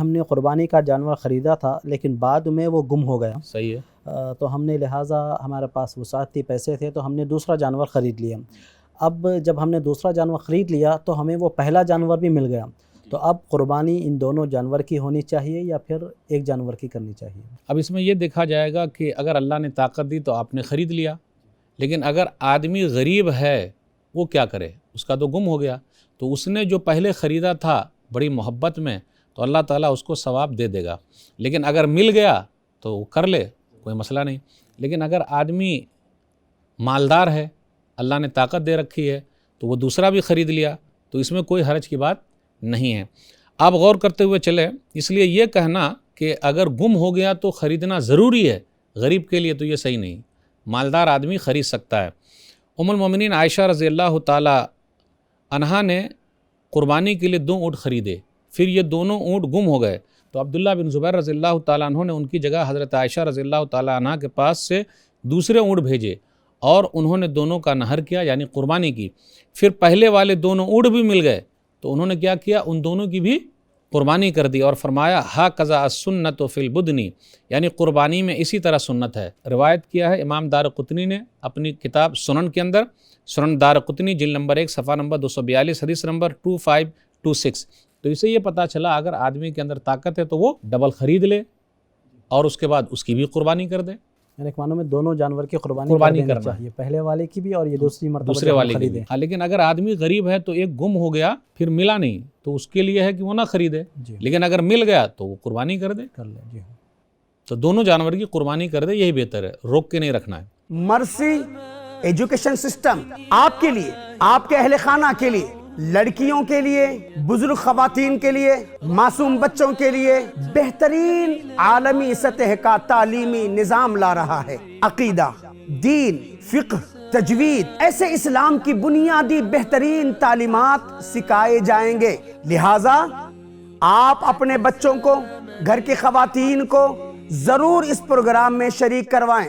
ہم نے قربانی کا جانور خریدا تھا لیکن بعد میں وہ گم ہو گیا. صحیح ہے. تو ہم نے لہٰذا ہمارے پاس وسعت تھی، پیسے تھے، تو ہم نے دوسرا جانور خرید لیا. اب جب ہم نے دوسرا جانور خرید لیا تو ہمیں وہ پہلا جانور بھی مل گیا. تو اب قربانی ان دونوں جانور کی ہونی چاہیے یا پھر ایک جانور کی کرنی چاہیے؟ اب اس میں یہ دیکھا جائے گا کہ اگر اللہ نے طاقت دی تو آپ نے خرید لیا، لیکن اگر آدمی غریب ہے وہ کیا کرے؟ اس کا تو گم ہو گیا. تو اس نے جو پہلے خریدا تھا بڑی محبت میں تو اللہ تعالیٰ اس کو ثواب دے دے گا. لیکن اگر مل گیا تو وہ کر لے، کوئی مسئلہ نہیں. لیکن اگر آدمی مالدار ہے، اللہ نے طاقت دے رکھی ہے، تو وہ دوسرا بھی خرید لیا تو اس میں کوئی حرج کی بات نہیں ہے. آپ غور کرتے ہوئے چلیں. اس لیے یہ کہنا کہ اگر گم ہو گیا تو خریدنا ضروری ہے غریب کے لیے، تو یہ صحیح نہیں. مالدار آدمی خرید سکتا ہے. ام المومنین عائشہ رضی اللہ تعالی عنہا نے قربانی کے لیے 2 اونٹ خریدے، پھر یہ دونوں اونٹ گم ہو گئے تو عبداللہ بن زبیر رضی اللہ تعالیٰ عنہ نے ان کی جگہ حضرت عائشہ رضی اللہ تعالیٰ عنہ کے پاس سے دوسرے اونٹ بھیجے اور انہوں نے دونوں کا نہر کیا، یعنی قربانی کی. پھر پہلے والے دونوں اونٹ بھی مل گئے تو انہوں نے کیا کیا؟ ان دونوں کی بھی قربانی کر دی اور فرمایا ہاکذا السنۃ فی البدن، یعنی قربانی میں اسی طرح سنت ہے. روایت کیا ہے امام دارقطنی نے اپنی کتاب سنن کے اندر، سنن دارقطنی جلد نمبر 1 صفحہ نمبر 242 حدیث نمبر 2526. تو اسے یہ پتہ چلا اگر آدمی کے اندر طاقت ہے تو وہ ڈبل خرید لے اور اس کے بعد اس کی بھی قربانی کر دے. یعنی ایک معنوں میں دونوں جانور کی قربانی کرنا چاہیے، پہلے والے کی بھی اور یہ دوسری مرتبہ دوسرے والے کی بھی. لیکن اگر آدمی غریب ہے تو ایک گم ہو گیا پھر ملا نہیں تو اس کے لیے ہے کہ وہ نہ خریدے. لیکن اگر مل گیا تو وہ قربانی کر دے. تو دونوں جانور کی قربانی کر دے، یہی بہتر ہے، روک کے نہیں رکھنا ہے. مرسی ایجوکیشن سسٹم آپ کے لیے، آپ کے اہل خانہ کے لیے، لڑکیوں کے لیے، بزرگ خواتین کے لیے، معصوم بچوں کے لیے بہترین عالمی سطح کا تعلیمی نظام لا رہا ہے. عقیدہ، دین، فقہ، تجوید، ایسے اسلام کی بنیادی بہترین تعلیمات سکھائے جائیں گے. لہٰذا آپ اپنے بچوں کو، گھر کی خواتین کو ضرور اس پروگرام میں شریک کروائیں.